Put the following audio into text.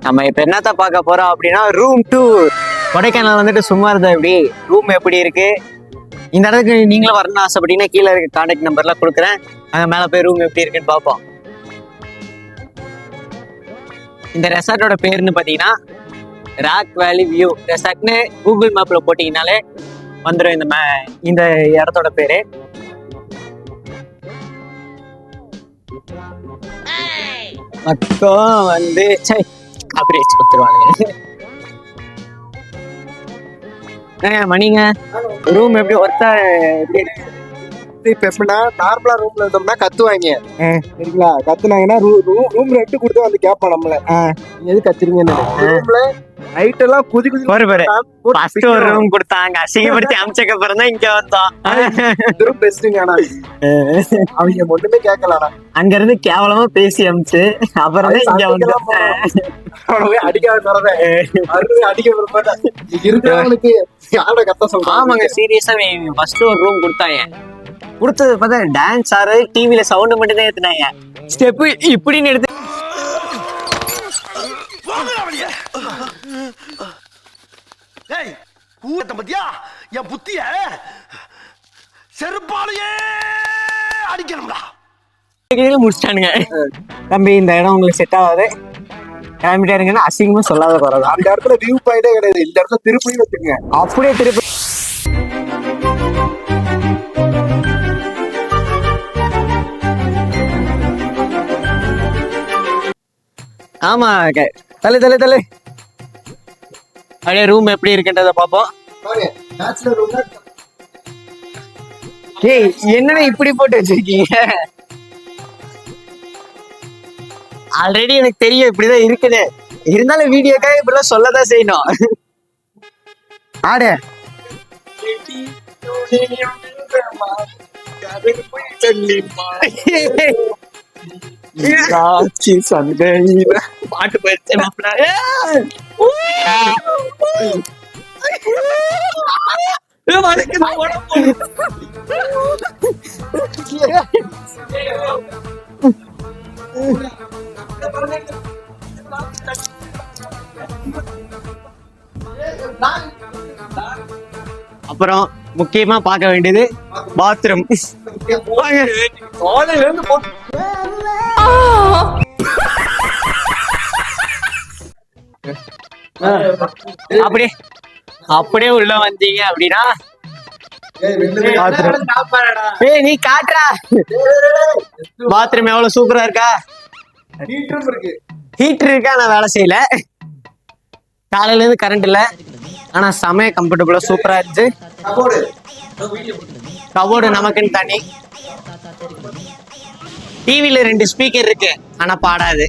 நம்ம இப்ப என்னத்த பார்க்க போறோம் அப்படின்னா ரூம் டூர். கொடைக்கானல் வந்துட்டு சும்மா இருந்தா எப்படி, ரூம் எப்படி இருக்கு, இந்த இடத்துக்கு நீங்களும் வரணும்னு ஆசைப்பட்டீங்கன்னா கீழே இருக்க கான்டாக்ட் நம்பர்லாம் கொடுக்குறேன். அங்கே மேலே போய் ரூம் எப்படி இருக்குன்னு பார்ப்போம். இந்த ரெசார்ட்டோட பேருன்னு பார்த்தீங்கன்னா ராக் வேலி வியூ ரெசார்ட்னு கூகுள் மேப்பில் போட்டிங்கனாலே வந்துடும் இந்த இடத்தோட பேரு. பக்கம் வந்து அப்படியே கொடுத்துருவாங்க. மணிங்க ரூம் எப்படி ஒர்த்தா எப்படி இப்ப எப்படின்னா நார்மலா ரூம்ல இருந்தோம்னா கத்துவாங்க சரிங்களா? கத்துனாங்கன்னா ரூம் ரெண்ட் கொடுத்து வந்து கேட்பான் நம்மள எது கத்துறீங்கன்னு. ரூம்ல நைட் எல்லாம் குதி ஒரு ரூம் கொடுத்தாங்க, அசிங்கப்படுத்தி அமிச்சக்க அப்புறம் தான் இங்க வந்தோம். பெஸ்ட்டுங்க. ஆனா அவங்க ஒண்ணுமே கேட்கலாம். அங்க இருந்து கேவலமா பேசி அமிச்சு அப்புறம் தான் இங்க வந்தோம். ஆமாங்க, சீரியஸா ஃபர்ஸ்ட் ஒரு ரூம் கொடுத்தாங்க. கொடுத்தது பார்த்தா டான்ஸ் ஆறு டிவில சவுண்ட் மட்டும் தான் ஏத்துனாங்க. ஸ்டெப் இப்படின்னு எடுத்து பத்தியா என் புத்திய செருப்பாலேயே அடிக்கணும்டா முடிச்சிட்டானுங்க. தம்பி இந்த இடம் உங்களுக்கு செட் ஆகாது, கிளம்பிட்டாருங்கன்னா அசிங்கமா சொல்லாத குறைதான். அந்த இடத்துல வியூ பாயிண்டே கிடையாது. இந்த இடத்துல திருப்பி வச்சுங்க, அப்படியே திருப்பி. ஆமா தலை தலை தலை அப்படியே ரூம் எப்படி இருக்குன்றத பாப்போம். ஏய் என்னன்னு இப்படி போட்டு வச்சிருக்கீங்க? ஆல்ரெடி எனக்கு தெரியும் இப்படிதான் இருக்குது, இருந்தாலும் வீடியோக்காக இப்படிலாம் சொல்லதான் செய்யணும். ஆடு பாட்டு போயிடுச்சு. அப்புறம் முக்கியமா பார்க்க வேண்டியது பாத்ரூம். அப்படியே அப்படியே உள்ள வந்தீங்க அப்படின்னா நீ காட்டுறா பாத்ரூம் எவ்வளவு சூப்பரா இருக்கா. ஹீட்டர் இருக்கா, நான் வேலை செய்யல. காலையில இருந்து கரண்ட் இல்ல, ஆனா செமையா கம்ஃபர்டபுளா சூப்பரா இருந்துச்சு. கபோர்டு நமக்குன்னு தனி. டிவில 2 ஸ்பீக்கர் இருக்கு, ஆனா பாடாது.